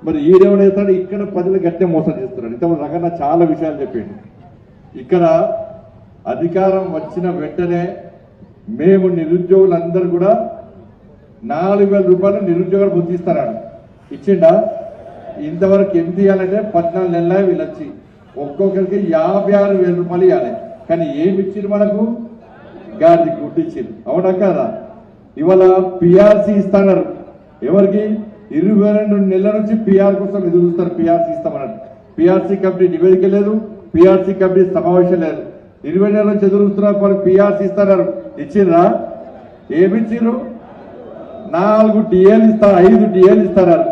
మరి ఈడేమనేస్తాడు ఇక్కడ ప్రజలు గట్టిగా మోసం చేస్తున్నాడు. ఇంతమంది రకంగా చాలా విషయాలు చెప్పిండు. ఇక్కడ అధికారం వచ్చిన వెంటనే మేము నిరుద్యోగులందరూ కూడా 4,000 రూపాయలు నిరుద్యోగులు బుద్ధిస్తారాడు. ఇచ్చిండా? ఇంతవరకు ఎంత ఇవ్వాలంటే 14 నెలల వీళ్ళు వచ్చి ఒక్కొక్కరికి 56,000 రూపాయలు ఇవ్వాలి. కానీ ఏమి ఇచ్చిండ్రు మనకు? గాడి గుట్టిచ్చిండ్రు. అవునా కదా? ఇవాళ పిఆర్సీ ఇస్తున్నారు. ఎవరికి? 22 నెలల నుంచి పిఆర్ కోసం ఎదురు చూస్తారు. పిఆర్సీ ఇస్తామన్నట్టు. పిఆర్సీ కమిటీ నివేదిక లేదు, పిఆర్సీ కమిటీ సమావేశం లేదు. 20 నెలల నుంచి ఎదురు చూస్తున్నారు. మనకు పిఆర్సీ ఇస్తున్నారు. ఇచ్చిండ్రా? ఏమిచ్చిర్రు? 4 డిఏలు ఇస్తారు, 5 డిఏలు ఇస్తున్నారు.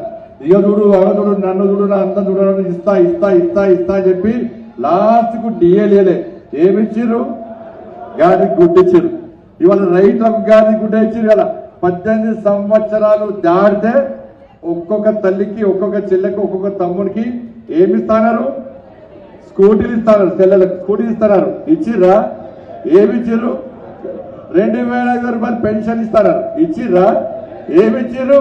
ఇక చూడు, అవదుడు, నన్ను చూడు, నా అంతా చూడ ఇస్తా ఇస్తా ఇస్తా ఇస్తా అని చెప్పి లాస్ట్ కు డిఏలేలే. ఏమిచ్చిర్రు? గాడి గుడ్డిచ్చిర్రు. ఇవాళ రైతులకు గాడి గుడ్డ ఇచ్చిర్రు కదా. 18 సంవత్సరాలు దాటితే ఒక్కొక్క తల్లికి, ఒక్కొక్క చెల్లెకి, ఒక్కొక్క తమ్ముడికి ఏమిస్తున్నారు? స్కూటీలు ఇస్తున్నారు. చెల్లెలకు స్కూటీలు ఇస్తున్నారు. ఇచ్చిర్రా? ఏమిచ్చిర్రు? 2,500 రూపాయలు పెన్షన్ ఇస్తారు. ఇచ్చిర్రా? ఏమిచ్చిర్రు?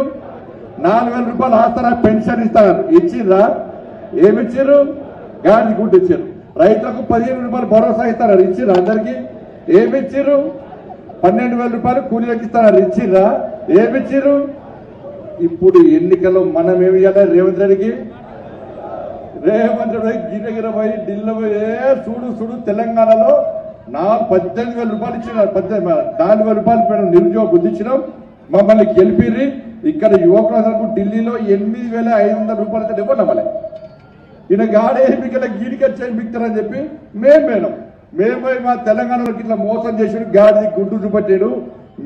4,000 రూపాయలు ఆస్తారా పెన్షన్ ఇస్తారు. ఇచ్చిర్రా? ఏమిచ్చిర్రు? గాడి గుడ్డు ఇచ్చారు. రైతులకు 15 రూపాయలు భరోసా ఇస్తారు. ఇచ్చిర్రా? అందరికి ఏమిచ్చిర్రు? 12,000 రూపాయలు కూలీలకు ఇస్తారు. ఇచ్చిర్రా? ఏమిచ్చిర్రు? ఇప్పుడు ఎన్నికల్లో మనం ఏమి ఇవ్వాలి? రేవంత్ రెడ్డికి గిరగిర పోయి ఢిల్లీ పోయి చూడు చూడు తెలంగాణలో 18,000 రూపాయలు ఇచ్చినారు. 4,000 రూపాయలు పైన నిరుద్యోగ బుద్ధి ఇచ్చినాం. మమ్మల్ని గెలిపిర్రి. ఇక్కడ యువకులకు ఢిల్లీలో 8,500 రూపాయలతో ఇవ్వండి నమ్మలే. ఈయన గాడే మీకు గీడికొచ్చే మిక్తారని చెప్పి మేము పోయి మా తెలంగాణలోకి ఇట్లా మోసం చేసాడు. గాడి గుడ్డు చూపెట్టాడు.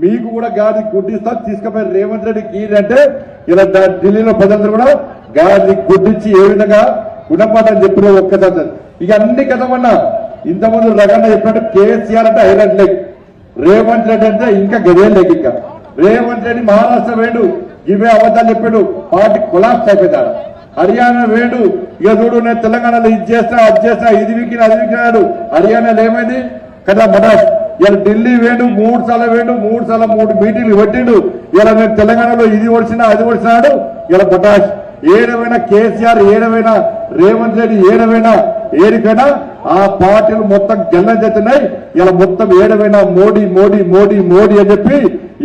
మీకు కూడా గాడి గుడ్డు ఇస్తా తీసుకుపోయి రేవంత్ రెడ్డి గీడంటే ఇలా ఢిల్లీలో ప్రజలందరూ కూడా గాడి గుడ్డిచ్చి ఏ విధంగా గుణపాఠం చెప్పిన ఒక్కసారి ఇక అన్ని కథమన్నా. ఇంతకుముందు రకంగా చెప్పినట్టు కేసీఆర్ అంటే ఐరన్ లెగ్, రేవంత్ రెడ్డి అంటే ఇంకా గదే లెగ్. ఇంకా రేవంత్ రెడ్డి మహారాష్ట్ర వేడు, ఇవే అబద్ధాలు చెప్పాడు. పార్టీ కొలాప్స్ అయిపోతాడు. హర్యానా వేడు, ఇక చూడు నేను తెలంగాణలో ఇది చేస్తా అది చేస్తా, ఇది వీకిన అది వీకినాడు. హర్యానాలో ఏమైంది కదా మడాష్. ఇలా ఢిల్లీ వేడు 3 సార్లు వేడు, 3 సార్లు 3 మీటింగ్లు పెట్టిండు. ఇలా నేను తెలంగాణలో ఇది ఓడిచినా అది ఓడిచినాడు. ఇలా మడాష్. ఏడవైనా కేసీఆర్, ఏడవైనా రేవంత్ రెడ్డి, ఏడవైనా ఏడికైనా ఆ పార్టీలు మొత్తం గెల్లం చేస్తున్నాయి. ఇలా మొత్తం ఏడవైనా మోడీ మోడీ మోడీ మోడీ అని చెప్పి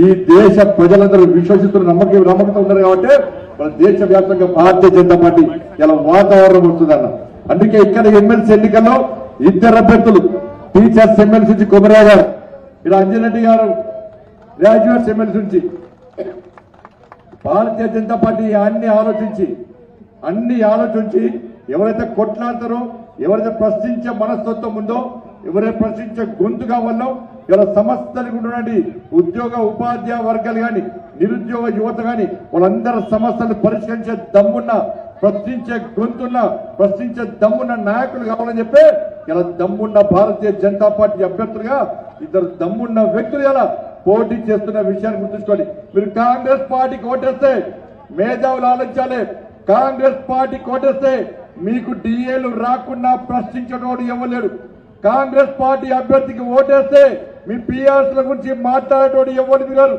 ఈ దేశ ప్రజలందరూ విశ్వసిస్తున్న నమ్మకంతో ఉన్నారు. కాబట్టి మన దేశవ్యాప్తంగా భారతీయ జనతా పార్టీ ఇలా వాతావరణం వస్తుందన్న. అందుకే ఇక్కడ ఎమ్మెల్సీ ఎన్నికల్లో 2 అభ్యర్థులు టీచర్స్ ఎమ్మెల్సీ నుంచి కొమరయ్య గారు, ఇలా అంజనరెడ్డి గారు గ్రాడ్యుయేట్స్ ఎమ్మెల్సీ నుంచి. భారతీయ జనతా పార్టీ అన్ని ఆలోచించి ఎవరైతే కొట్లాడతారో, ఎవరైతే ప్రశ్నించే మనస్తత్వం ఉందో, ఎవరైతే ప్రశ్నించే గొంతు కావాలో, ఇలా సమస్యలకు ఉన్నటువంటి ఉద్యోగ ఉపాధ్యాయ వర్గాలు కానీ, నిరుద్యోగ యువత కానీ వాళ్ళందరూ సమస్యలు పరిష్కరించే దమ్మున్న, ప్రశ్నించే గొంతున్న, ప్రశ్నించే దమ్మున్న నాయకులు కావాలని చెప్పి ఇలా దమ్మున్న భారతీయ జనతా పార్టీ అభ్యర్థులుగా 2 దమ్మున్న వ్యక్తులు ఇలా పోటీ చేస్తున్న విషయాన్ని గుర్తుంచుకోండి. మీరు కాంగ్రెస్ పార్టీకి ఓటేస్తే మేధావులు ఆలోచించాలి. కాంగ్రెస్ పార్టీకి ఓటేస్తే మీకు డిఏలు రాకుండా ప్రశ్నించడం ఇవ్వలేడు. కాంగ్రెస్ పార్టీ అభ్యర్థికి ఓటేస్తే మీ పిఆర్సీల గురించి మాట్లాడేటోడు ఎవరు మీరు.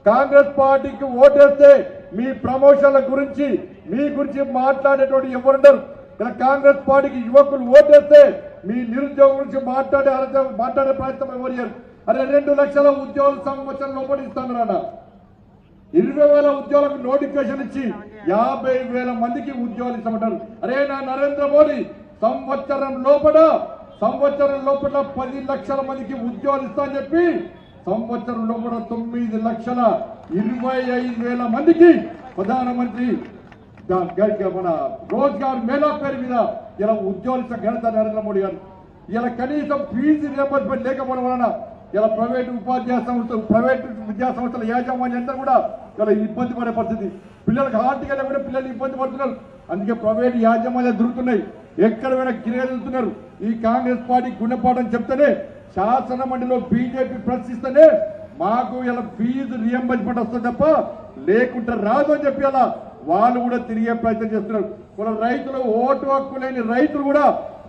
కాంగ్రెస్ పార్టీకి ఓటేస్తే మీ ప్రమోషన్ల గురించి మీ గురించి మాట్లాడేటోడు ఎవరుండరు. ఇలా కాంగ్రెస్ పార్టీకి యువకులు ఓటేస్తే మీ నిరుద్యోగం గురించి మాట్లాడే ప్రయత్నం ఎవరు చేయరు. అరే 2 లక్షల ఉద్యోగాలు సంవత్సరం లోపల ఇస్తాను. 20,000 ఉద్యోగాలకు నోటిఫికేషన్ ఇచ్చి 50,000 మందికి ఉద్యోగాలు ఇస్తామంటారు. అరే నా నరేంద్ర మోడీ సంవత్సరం లోపల 10 లక్షల మందికి ఉద్యోగాలు ఇస్తా అని చెప్పి సంవత్సరం లోపల 9,25,000 మందికి ప్రధానమంత్రి మన రోజ్గార్ మేళా పేరు మీద ఇలా ఉద్యోగాలు ఇచ్చిన ఘనత నరేంద్ర మోడీ గారు. ఇలా కనీసం ఫీజు రియంబర్స్మెంట్ లేకపోవడం వలన ఇలా ప్రైవేట్ విద్యా సంస్థల యాజమాన్యం అంతా కూడా ఇలా ఇబ్బంది పడే పరిస్థితి. పిల్లలకు హార్ట్గా కూడా పిల్లలు ఇబ్బంది పడుతున్నారు. అందుకే ప్రైవేట్ యాజమాన్యాలు దొరుకుతున్నాయి. ఎక్కడ పోయినా గిరిగెళ్తున్నారు. ఈ కాంగ్రెస్ పార్టీ గుణపాఠం చెప్తేనే శాసన మండలిలో బీజేపీ ప్రశ్నిస్తేనే మాకు ఇలా ఫీజు రియంబర్స్మెంట్ వస్తుంది తప్ప లేకుంటే రాదు అని చెప్పి అలా వాళ్ళు కూడా తిరిగే ప్రయత్నం చేస్తున్నారు. మన రైతులు ఓటు హక్కు లేని రైతులు కూడా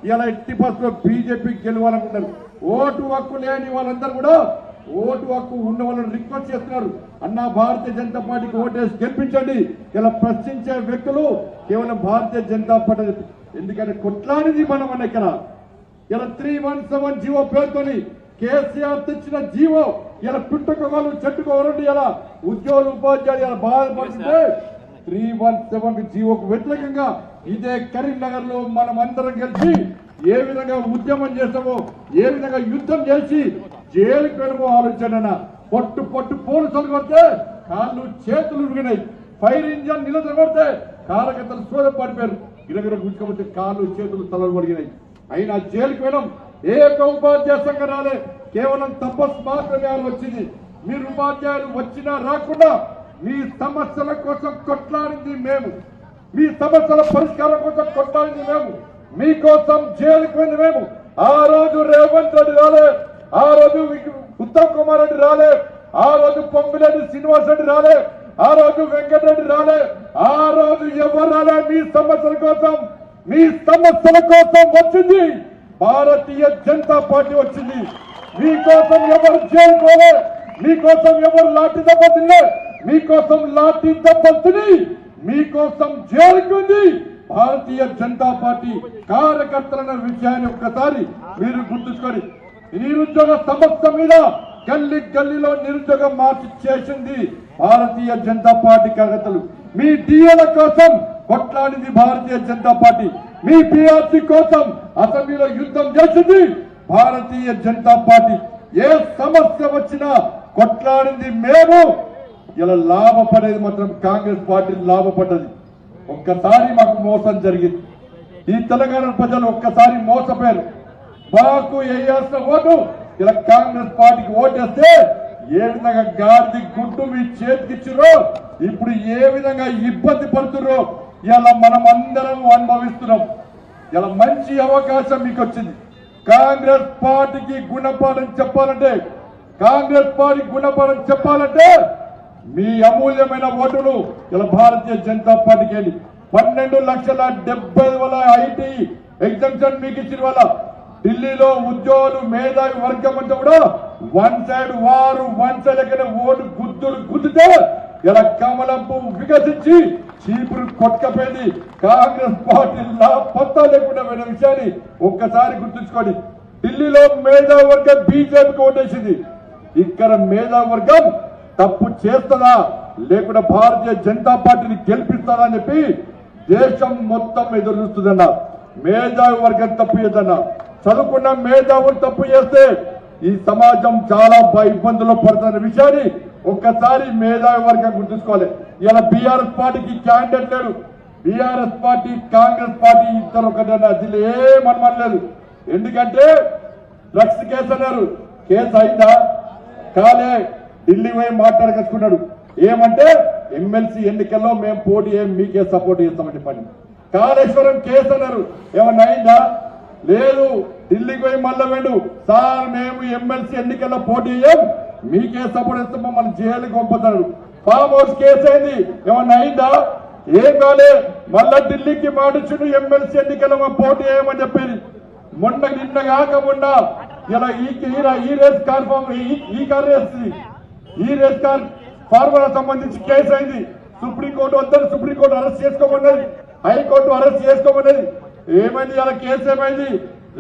ఇలా 80% బీజేపీ గెలవాలనుకుంటారు. ఓటు హక్కు లేని వాళ్ళందరూ కూడా ఓటు హక్కు ఉన్న వాళ్ళని రిక్వెస్ట్ చేస్తున్నారు, అన్న భారతీయ జనతా పార్టీకి ఓటేసి గెలిపించండి. ఇలా ప్రశ్నించే వ్యక్తులు కేవలం భారతీయ జనతా పార్టీ, ఎందుకంటే కొట్లాడిది మనం అన్న ఇక్కడ. ఇలా 317 జీవో పేరుతోని కేసీఆర్ తెచ్చిన జీవో ఇలా పుట్టుకోగలు చెట్టుకోవాలండి. ఇలా ఉద్యోగులు ఉపాధ్యాయులు ఇలా బాధపడుతుంటే 317 జీవోకు వ్యతిరేకంగా ఇదే కరీంనగర్ లో మనం అందరం కలిసి ఏ విధంగా ఉద్యమం చేస్తామో, ఏ విధంగా యుద్ధం చేసి జైలుకి వెళ్ళమో ఆలోచన. పొట్టు పొట్టు పోలీసులు కొడితే కాళ్ళు చేతులు ఉరిగినాయి, ఫైర్ ఇంజన్ నిలదొడితే కార్యకర్తలు సోదం పడిపోయారు, గిరగిర గుంజుకపోతే కాళ్ళు చేతులు తలలు పడిగినాయి. అయినా జైలుకి వెళ్ళం. ఏ ఒక్క ఉపాధ్యాయ సంఘం రాలే, కేవలం తపస్సు మాత్రమే వచ్చింది. మీరు ఉపాధ్యాయులు వచ్చినా రాకుండా మీ సమస్యల కోసం కొట్లాడింది మేము, మీ సమస్యల పరిష్కారం కోసం కొట్లాడింది మేము, మీకోసం జైలుకి వెళ్ళి మేము. ఆ రోజు రేవంత్ రెడ్డి రాలే, ఆ రోజు ఉత్తమ్ కుమార్ రెడ్డి రాలే, ఆ రోజు పొంగులేటి శ్రీనివాస్ రెడ్డి రాలే, ఆ రోజు వెంకటరెడ్డి రాలే, ఆ రోజు ఎవరు రాలే. మీ సమస్యల కోసం, మీ సమస్యల కోసం వచ్చింది భారతీయ జనతా పార్టీ వచ్చింది. మీకోసం ఎవరు జైలుకోలే, మీకోసం ఎవరు లాఠీ దెబ్బతిలే, మీకోసం లాఠీ దెబ్బతిని మీకోసం జైలుకుంది భారతీయ జనతా పార్టీ కార్యకర్తలన్న విషయాన్ని ఒక్కసారి మీరు గుర్తుంచుకొని, నిరుద్యోగ సమస్య మీద గల్లీ గల్లీలో నిరుద్యోగం మార్చి చేసింది భారతీయ జనతా పార్టీ కార్యకర్తలు. మీ డిఏల కోసం కొట్లాడింది భారతీయ జనతా పార్టీ, మీ పిఆర్సీ కోసం అసెంబ్లీలో యుద్ధం చేసింది భారతీయ జనతా పార్టీ. ఏ సమస్య వచ్చినా కొట్లాడింది మేము. ఇలా లాభపడేది మాత్రం కాంగ్రెస్ పార్టీ లాభపడ్డది. ఒక్కసారి మాకు మోసం జరిగింది. ఈ తెలంగాణ ప్రజలు ఒక్కసారి మోసపోయారు. మాకు వేయాల్సిన ఓటు ఇలా కాంగ్రెస్ పార్టీకి ఓటేస్తే ఏ విధంగా గాడిది గుడ్డు మీ చేతికిచ్చిరో, ఇప్పుడు ఏ విధంగా ఇబ్బంది పడుతుర్రో ఇలా మనం అందరం అనుభవిస్తున్నాం. ఇలా మంచి అవకాశం మీకు వచ్చింది. కాంగ్రెస్ పార్టీకి గుణపాఠం చెప్పాలంటే, కాంగ్రెస్ పార్టీ గుణపాఠం చెప్పాలంటే మీ అమూల్యమైన ఓటును ఇలా భారతీయ జనతా పార్టీకి వెళ్ళి 12,70,000 ఐటీ ఎగ్జామ్షన్ మీకు ఇచ్చిన వల్ల ఢిల్లీలో ఉద్యోగులు మేధావి వర్గం అంతా కూడా వన్ సైడ్ వారు, వన్ సైడ్ ఎక్కడ ఓటు గుద్దితే ఇలా కమలం పువ్వు వికసించి చీపురు కొట్టకపోయింది. కాంగ్రెస్ పార్టీ పత్తా లేకుండా పోయిన విషయాన్ని ఒక్కసారి గుర్తుంచుకోండి. ఢిల్లీలో మేధావి వర్గం బీజేపీకి ఓటేసింది. ఇక్కడ మేధావి వర్గం తప్పు చేస్తుందా లేకుండా భారతీయ జనతా పార్టీని గెలిపిస్తారా అని చెప్పి దేశం మొత్తం ఎదురు చూస్తుందన్న. మేధావి వర్గం తప్పు చేద్దన్న. చదువుకున్న మేధావులు తప్పు చేస్తే ఈ సమాజం చాలా ఇబ్బందుల్లో పడుతున్న విషయాన్ని ఒక్కసారి మేధావి వర్గం గుర్తుంచుకోవాలి. ఇలా బీఆర్ఎస్ పార్టీకి క్యాండిడేట్ లేడు. బీఆర్ఎస్ పార్టీ కాంగ్రెస్ పార్టీ ఇద్దరు ఒకటన్నా అసలు ఏమనలేదు. ఎందుకంటే డ్రగ్స్ కేసు అన్నారు, కేసు అయిందా కాలే, ఢిల్లీ పోయి మాట్లాడకచ్చుకున్నాడు. ఏమంటే ఎమ్మెల్సీ ఎన్నికల్లో మేము పోటీ మీకే సపోర్ట్ చేస్తామని పని. కాళేశ్వరం కేసు అన్నారు, ఏమన్నా అయిందా లేదు. ఢిల్లీకి పోయి మళ్ళా వెండు సార్ మేము ఎమ్మెల్సీ ఎన్నికల్లో పోటీ చేయం, మీకే సపోర్ట్ చేస్తాం, మమ్మల్ని జైలుకి పంపుతాడు. ఫామ్ హౌస్ కేసు అయింది, ఏమన్నా అయిందా ఏం కాలే. మళ్ళా ఢిల్లీకి మాటిచ్చుడు ఎమ్మెల్సీ ఎన్నికల్లో మేము పోటీ చేయమని చెప్పేది. మొన్న నిన్న కాకుండా ఇలా ఈ రేస్ కార్ ఈ రేస్ కార్ ఫార్ములా సంబంధించి కేసు అయింది. సుప్రీంకోర్టు వద్దని సుప్రీంకోర్టు అరెస్ట్ చేసుకోమన్నది, హైకోర్టు అరెస్ట్ చేసుకోమన్నది. ఏమైంది ఇలా కేసు ఏమైంది?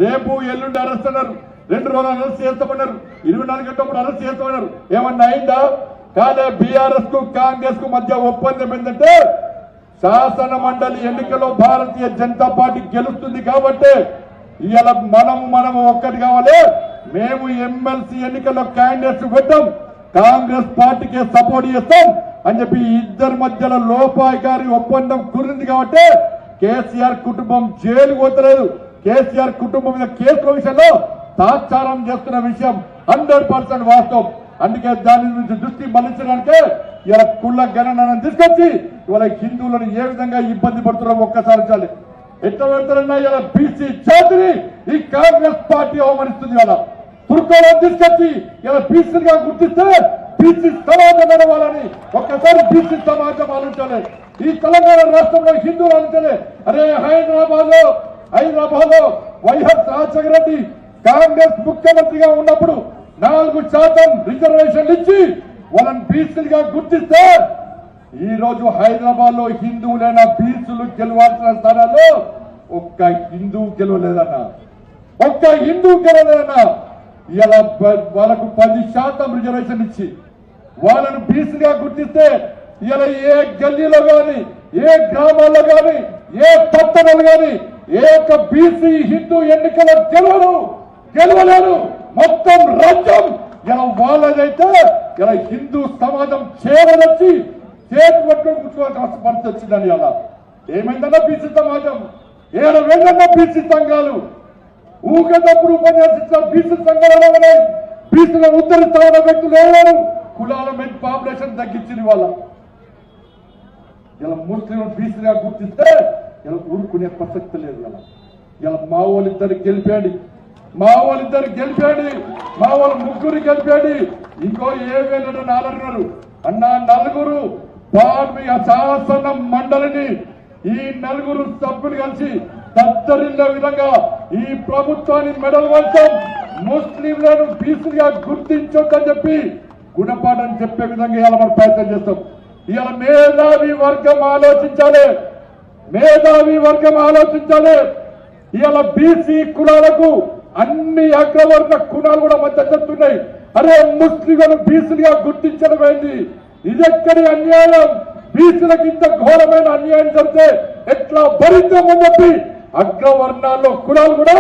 రేపు ఎల్లుండి అరెస్ట్ అన్నారు, 2 రోజులు అరెస్ట్ చేస్తామన్నారు, 24 గంటలప్పుడు అరెస్ట్ చేస్తామన్నారు. ఏమన్నా అయిందా కాదే. బీఆర్ఎస్ కు కాంగ్రెస్ కు మధ్య ఒప్పందం ఏంటంటే శాసన మండలి ఎన్నికల్లో భారతీయ జనతా పార్టీ గెలుస్తుంది కాబట్టి ఇలా మనము ఒక్కటి కావాలి. మేము ఎమ్మెల్సీ ఎన్నికల్లో క్యాండిడేట్స్ పెట్టాం, కాంగ్రెస్ పార్టీకే సపోర్ట్ చేస్తాం అని చెప్పి ఇద్దరి మధ్యలో లోపాయికారి ఒప్పందం కుదిరింది కాబట్టి కేసీఆర్ కుటుంబం జైలు పోతలేదు. కేసీఆర్ కుటుంబం మీద కేసుల విషయంలో తాత్సారం చేస్తున్న విషయం 100% వాస్తవం. అందుకే దాని నుంచి దృష్టి మళ్లించడానికే ఇలా కుళ్ళ గణనను తీసుకొచ్చి ఇవాళ హిందువులను ఏ విధంగా ఇబ్బంది పడుతున్నారో ఒక్కసారి చాలి. ఎట్లా పెడతారన్నా ఇలా బీసీ జాతిని ఈ కాంగ్రెస్ పార్టీ అవమానిస్తుంది. ఇలా తుర్కలో తీసుకొచ్చి ఇలా బీసీగా గుర్తిస్తే బీసీ సమాజం నడవాలని ఒక్కసారి బీసీ సమాజం ఆలోచించాలి. ఈ తెలంగాణ రాష్ట్రంలో హిందువులు ఆలోచించాలి. అరే హైదరాబాద్ లో వైఎస్ రాజశేఖర రెడ్డి కాంగ్రెస్ ముఖ్యమంత్రిగా ఉన్నప్పుడు 4% రిజర్వేషన్లు ఇచ్చి వాళ్ళని బీసీలుగా గుర్తిస్తే ఈ రోజు హైదరాబాద్ లో హిందువులైన బీసీలు గెలవాల్సిన స్థానాల్లో ఒక్క హిందువు గెలవలేదన్నా, ఒక్క హిందువు గెలవలేదన్నా. ఇలా వాళ్ళకు 10% రిజర్వేషన్ ఇచ్చి వాళ్ళను బీసీగా గుర్తిస్తే ఇలా ఏ గల్లీలో గాని, ఏ గ్రామాల్లో గాని, ఏ పట్టణాలు గాని ఏ ఒక్క బీసీ హిందూ ఎన్నికల గెలవలేరు. మొత్తం రాజ్యం ఇలా వాళ్ళదైతే ఇలా హిందూ సమాజం చేరదొచ్చి చేతి పట్టుకొని కూర్చోవాల్సిన పరిస్థితి వచ్చిందని. అలా ఏమైందన్నా బీసీ సమాజం, ఏమైందన్నా బీసీ సంఘాలు ఊగేటప్పుడు ఉపన్యాసించిన బీసీ సంఘాలు బీసీలను ఉద్ధరిస్తున్న వ్యక్తులు ఎవరు? కులాల మీద పాపులేషన్ తగ్గించింది వాళ్ళ. ఇలా ముస్లింలు బీసీగా గుర్తిస్తే ఇలా ఊరుకునే ప్రసక్తి లేదు. ఇలా మా వాళ్ళిద్దరు గెలిపాడు, మా వాళ్ళ ముగ్గురు గెలిపాడు. ఇంకో 7,400 అన్నా 4 శాసన మండలిని ఈ 4 సభ్యులు కలిసి దత్తరిల్ల విధంగా ఈ ప్రభుత్వాన్ని మెడల్ వంచం, ముస్లింలను బీసీగా గుర్తించొద్దని చెప్పి గుణపాఠం చెప్పే విధంగా ఇలా మనం ప్రయత్నం చేస్తాం. ఇలా మేధావి వర్గం ఆలోచించాలి. ఇలా బీసీ కులాలకు అన్ని అగ్రవర్ణ కులాలు కూడా మద్దతు చెప్తున్నాయి. అరే ముస్లింలను బీసీలుగా గుర్తించడం ఏంటి? ఇదెక్కడి అన్యాయం? బీసీలకు ఇంత ఘోరమైన అన్యాయం జరిగితే ఎట్లా భరించామని చెప్పి అగ్రవర్ణాల్లో కులాలు కూడా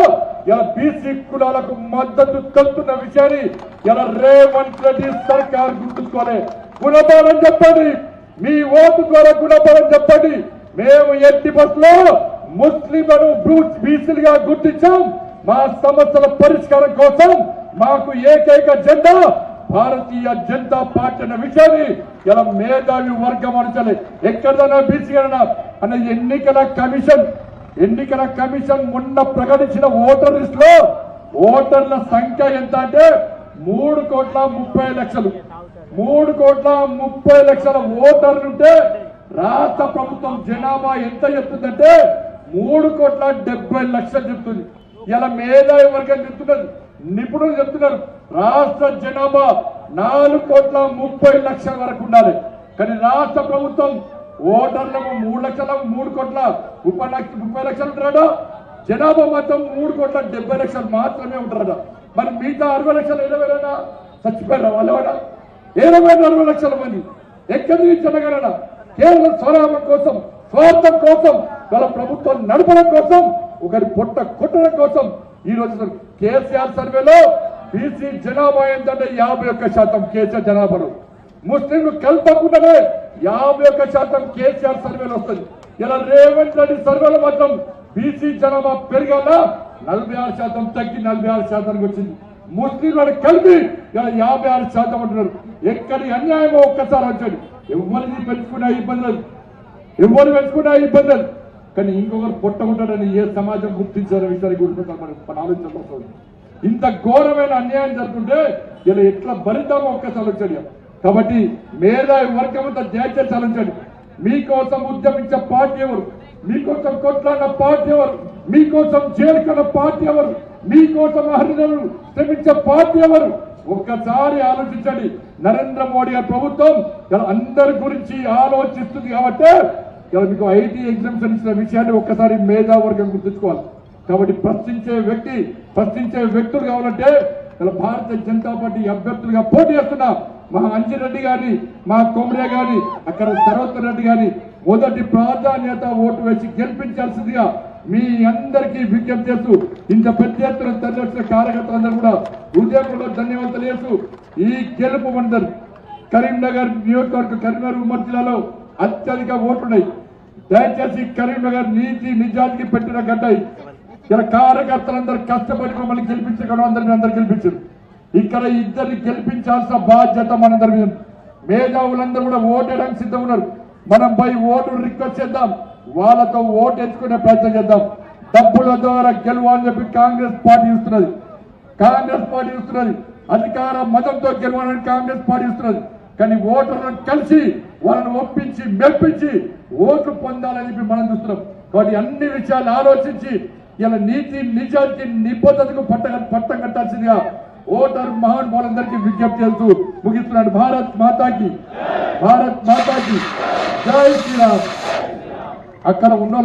ఇలా బీసీ కులాలకు మద్దతు తెలుపుతున్న విషయాన్ని ఇలా రేవంత్ రెడ్డి సర్కార్ గుర్తుంచుకోలే. గుణపాఠం చెప్పండి, మీ ఓటు ద్వారా గుణపాఠం చెప్పండి. మేము ఎట్టి బస్సులో ముస్లింలను బీసీలుగా గుర్తించాం. మా సమస్యల పరిష్కారం కోసం మాకు ఏకైక జెండా భారతీయ జనతా పార్టీ అన్న విషయాన్ని ఇలా మేధావి వర్గం అనుసరి ఎక్కడైనా బీసీగా అన్న ఎన్నికల కమిషన్ మొన్న ప్రకటించిన ఓటర్ లిస్ట్ లో ఓటర్ల సంఖ్య ఎంత అంటే 3,30,00,000. 3,30,00,000 ఓటర్లుంటే రాష్ట్ర ప్రభుత్వం జనాభా ఎంత చెప్తుందంటే 3,70,00,000 చెప్తుంది. ఇలా మేధావి వర్గం చెప్తున్నారు, నిపుణులు చెప్తున్నారు రాష్ట్ర జనాభా 4,30,00,000 వరకు ఉండాలి. కానీ రాష్ట్ర ప్రభుత్వం ఓటర్లకు 3,30,00,000 ఉంటారట, జనాభా మాత్రం 3,70,00,000 మాత్రమే ఉంటారట. మరి మిగతా 60 లక్షలు ఏదైనా చచ్చిపోయారా వాళ్ళ? 60 లక్షల మంది ఎక్కడి నుంచి జనగణన? కేవలం స్వలాభం కోసం, స్వార్థం కోసం, వాళ్ళ ప్రభుత్వం నడపడం కోసం, ఒకరి పొట్ట కొట్టడం కోసం ఈ రోజు కేసీఆర్ సర్వేలో బీసీ జనాభా ఏంటంటే 51% కేసీఆర్ జనాభాలో, ముస్లింలు కల్పకుండానే 51% కేసీఆర్ సర్వేలో వస్తుంది. ఇలా రేవంత్ రెడ్డి సర్వేలో మాత్రం బీసీ జనాభా పెరిగాల 46% తగ్గి 46% వచ్చింది. ముస్లింలను కలిపి ఇలా 56% అంటున్నారు. ఎక్కడి అన్యాయమో ఒక్కసారి వచ్చాడు. ఎవరిని పెంచుకున్నా ఇబ్బందులు, కానీ ఇంకొకరు పొట్టకుంటాడని ఏ సమాజం గుర్తించారో విషయాన్ని గురించి మనం ఆలోచించాల్సి. ఇంత ఘోరమైన అన్యాయం జరుగుతుంటే ఇలా ఎట్లా భరిద్దామో ఒక్కసారి వచ్చాడు. కాబట్టి మేధావి వర్గం అంతా దయచేసి ఆలోచించండి. మీకోసం ఉద్యమించే పార్టీ ఎవరు? మీకోసం కొట్లాడిన పార్టీ ఎవరు? మీకోసం చేరుకున్న పార్టీ ఎవరు? మీకోసం అహర్నిశలు శ్రమించే పార్టీ ఎవరు? ఒక్కసారి ఆలోచించండి. నరేంద్ర మోడీ గారి ప్రభుత్వం అందరి గురించి ఆలోచిస్తుంది కాబట్టి మీకు ఐటీ ఎగ్జామ్షన్ ఇచ్చిన విషయాన్ని ఒక్కసారి మేధావర్గం గుర్తుంచుకోవాలి. కాబట్టి ప్రశ్నించే వ్యక్తులు కావాలంటే భారతీయ జనతా పార్టీ అభ్యర్థులుగా పోటీ చేస్తున్న మా అంజిరెడ్డి గాని, మా కొమరే గాని, అక్కడ సర్వోత్తర్ రెడ్డి గాని మొదటి ప్రాధాన్యత ఓటు వేసి గెలిపించాల్సిందిగా మీ అందరికీ విజ్ఞప్తి చేస్తూ ఇంత పెద్ద ఎత్తున తరలివచ్చిన కార్యకర్తలందరూ కూడా హృదయపూర్వక ధన్యవాదాలు తెలియజేస్తూ ఈ గెలుపు మండలి కరీంనగర్ నియోజకవర్గ కరీంనగర్ ఉమ్మడి జిల్లాలో అత్యధిక ఓట్లున్నాయి. దయచేసి కరీంనగర్ నీతి నిజానికి పెట్టిన గడ్డ. ఇలా కార్యకర్తలందరూ కష్టపడి మమ్మల్ని గెలిపించడం అందరూ గెలిపించారు. ఇక్కడ ఇద్దరిని గెలిపించాల్సిన బాధ్యత మనందరి మీద. మేధావులందరూ కూడా ఓటేయడానికి సిద్ధం ఉన్నారు. మనం పోయి ఓటు రిక్వెస్ట్ చేద్దాం, వాళ్ళతో ఓటు ఎంచుకునే ప్రయత్నం చేద్దాం. డబ్బుల ద్వారా గెలవాలని చెప్పి కాంగ్రెస్ పార్టీ ఇస్తున్నది. అధికార మతంతో గెలవాలని కాంగ్రెస్ పార్టీ ఇస్తున్నది. కానీ ఓటర్లను కలిసి వాళ్ళని ఒప్పించి మెప్పించి ఓట్లు పొందాలని చెప్పి మనం చూస్తున్నాం. కాబట్టి అన్ని విషయాలు ఆలోచించి ఇలా నీతి నిజానికి నిబద్ధతకు పట్టం కట్టాల్సిందిగా ఓటర్ మహానుభావులందరికీ విజ్ఞప్తి చేస్తూ ముగిస్తున్నాడు. భారత్ మాతాకి జై శ్రీరామ్. అక్కడ ఉన్న